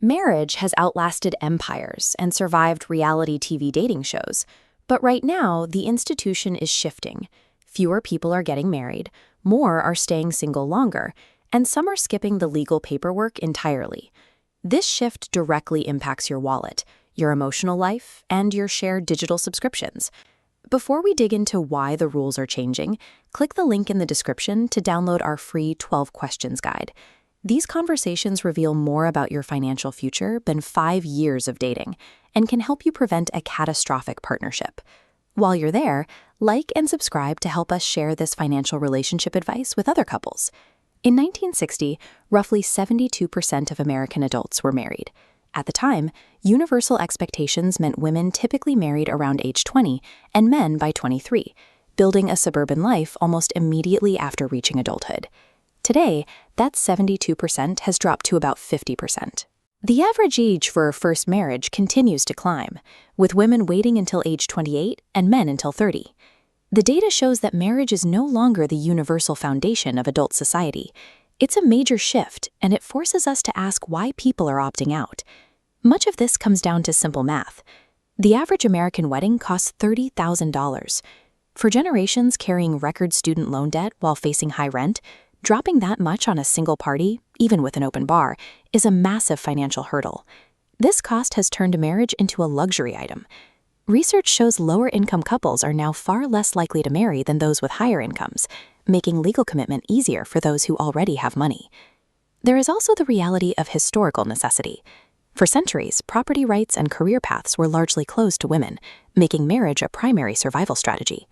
Marriage has outlasted empires and survived reality TV dating shows, but right now the institution is shifting. Fewer people are getting married, more are staying single longer, and some are skipping the legal paperwork entirely. This shift directly impacts your wallet, your emotional life, and your shared digital subscriptions. Before we dig into why the rules are changing, click the link in the description to download our free 12 questions guide. These conversations reveal more about your financial future than 5 years of dating and can help you prevent a catastrophic partnership. While you're there, like and subscribe to help us share this financial relationship advice with other couples. In 1960, roughly 72% of American adults were married. At the time, universal expectations meant women typically married around age 20 and men by 23, building a suburban life almost immediately after reaching adulthood. Today, that 72% has dropped to about 50%. The average age for a first marriage continues to climb, with women waiting until age 28 and men until 30. The data shows that marriage is no longer the universal foundation of adult society. It's a major shift, and it forces us to ask why people are opting out. Much of this comes down to simple math. The average American wedding costs $30,000. For generations carrying record student loan debt while facing high rent, dropping that much on a single party, even with an open bar, is a massive financial hurdle. This cost has turned marriage into a luxury item. Research shows lower-income couples are now far less likely to marry than those with higher incomes, making legal commitment easier for those who already have money. There is also the reality of historical necessity. For centuries, property rights and career paths were largely closed to women, making marriage a primary survival strategy.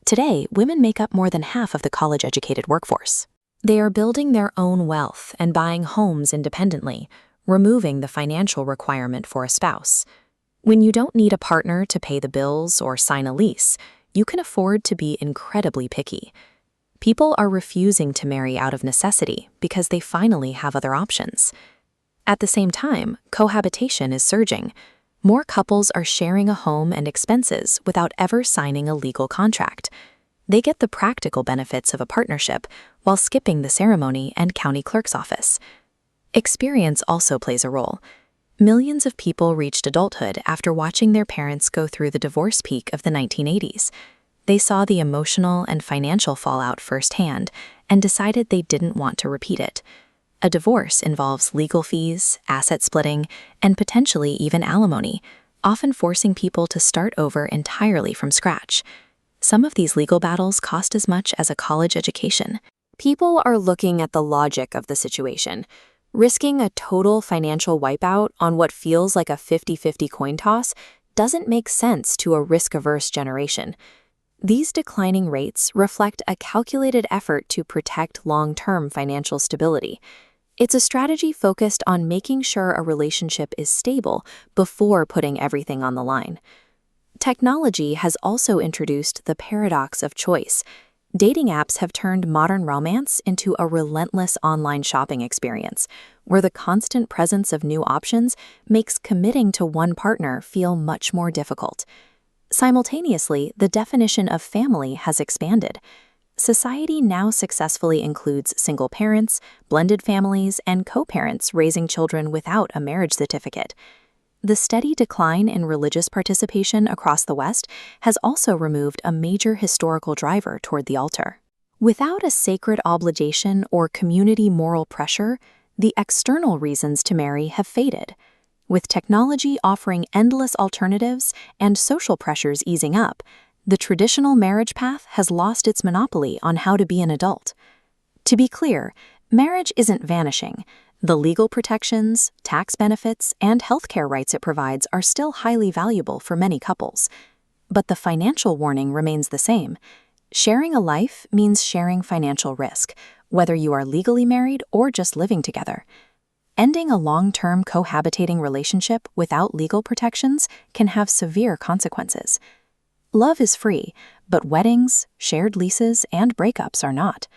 Today, women make up more than half of the college-educated workforce. They are building their own wealth and buying homes independently, removing the financial requirement for a spouse. When you don't need a partner to pay the bills or sign a lease, you can afford to be incredibly picky. People are refusing to marry out of necessity because they finally have other options. At the same time, cohabitation is surging. More couples are sharing a home and expenses without ever signing a legal contract. They get the practical benefits of a partnership while skipping the ceremony and county clerk's office. Experience also plays a role. Millions of people reached adulthood after watching their parents go through the divorce peak of the 1980s. They saw the emotional and financial fallout firsthand and decided they didn't want to repeat it. A divorce involves legal fees, asset splitting, and potentially even alimony, often forcing people to start over entirely from scratch. Some of these legal battles cost as much as a college education. People are looking at the logic of the situation. Risking a total financial wipeout on what feels like a 50-50 coin toss doesn't make sense to a risk-averse generation. These declining rates reflect a calculated effort to protect long-term financial stability. It's a strategy focused on making sure a relationship is stable before putting everything on the line. Technology has also introduced the paradox of choice. Dating apps have turned modern romance into a relentless online shopping experience, where the constant presence of new options makes committing to one partner feel much more difficult. Simultaneously, the definition of family has expanded. Society now successfully includes single parents, blended families, and co-parents raising children without a marriage certificate. The steady decline in religious participation across the West has also removed a major historical driver toward the altar. Without a sacred obligation or community moral pressure, the external reasons to marry have faded. With technology offering endless alternatives and social pressures easing up, the traditional marriage path has lost its monopoly on how to be an adult. To be clear, marriage isn't vanishing. The legal protections, tax benefits, and healthcare rights it provides are still highly valuable for many couples. But the financial warning remains the same. Sharing a life means sharing financial risk, whether you are legally married or just living together. Ending a long-term cohabitating relationship without legal protections can have severe consequences. Love is free, but weddings, shared leases, and breakups are not.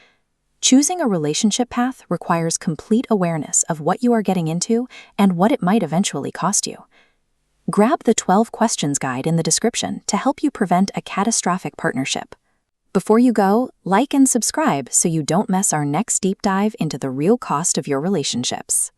Choosing a relationship path requires complete awareness of what you are getting into and what it might eventually cost you. Grab the 12 questions guide in the description to help you prevent a catastrophic partnership. Before you go, like and subscribe so you don't miss our next deep dive into the real cost of your relationships.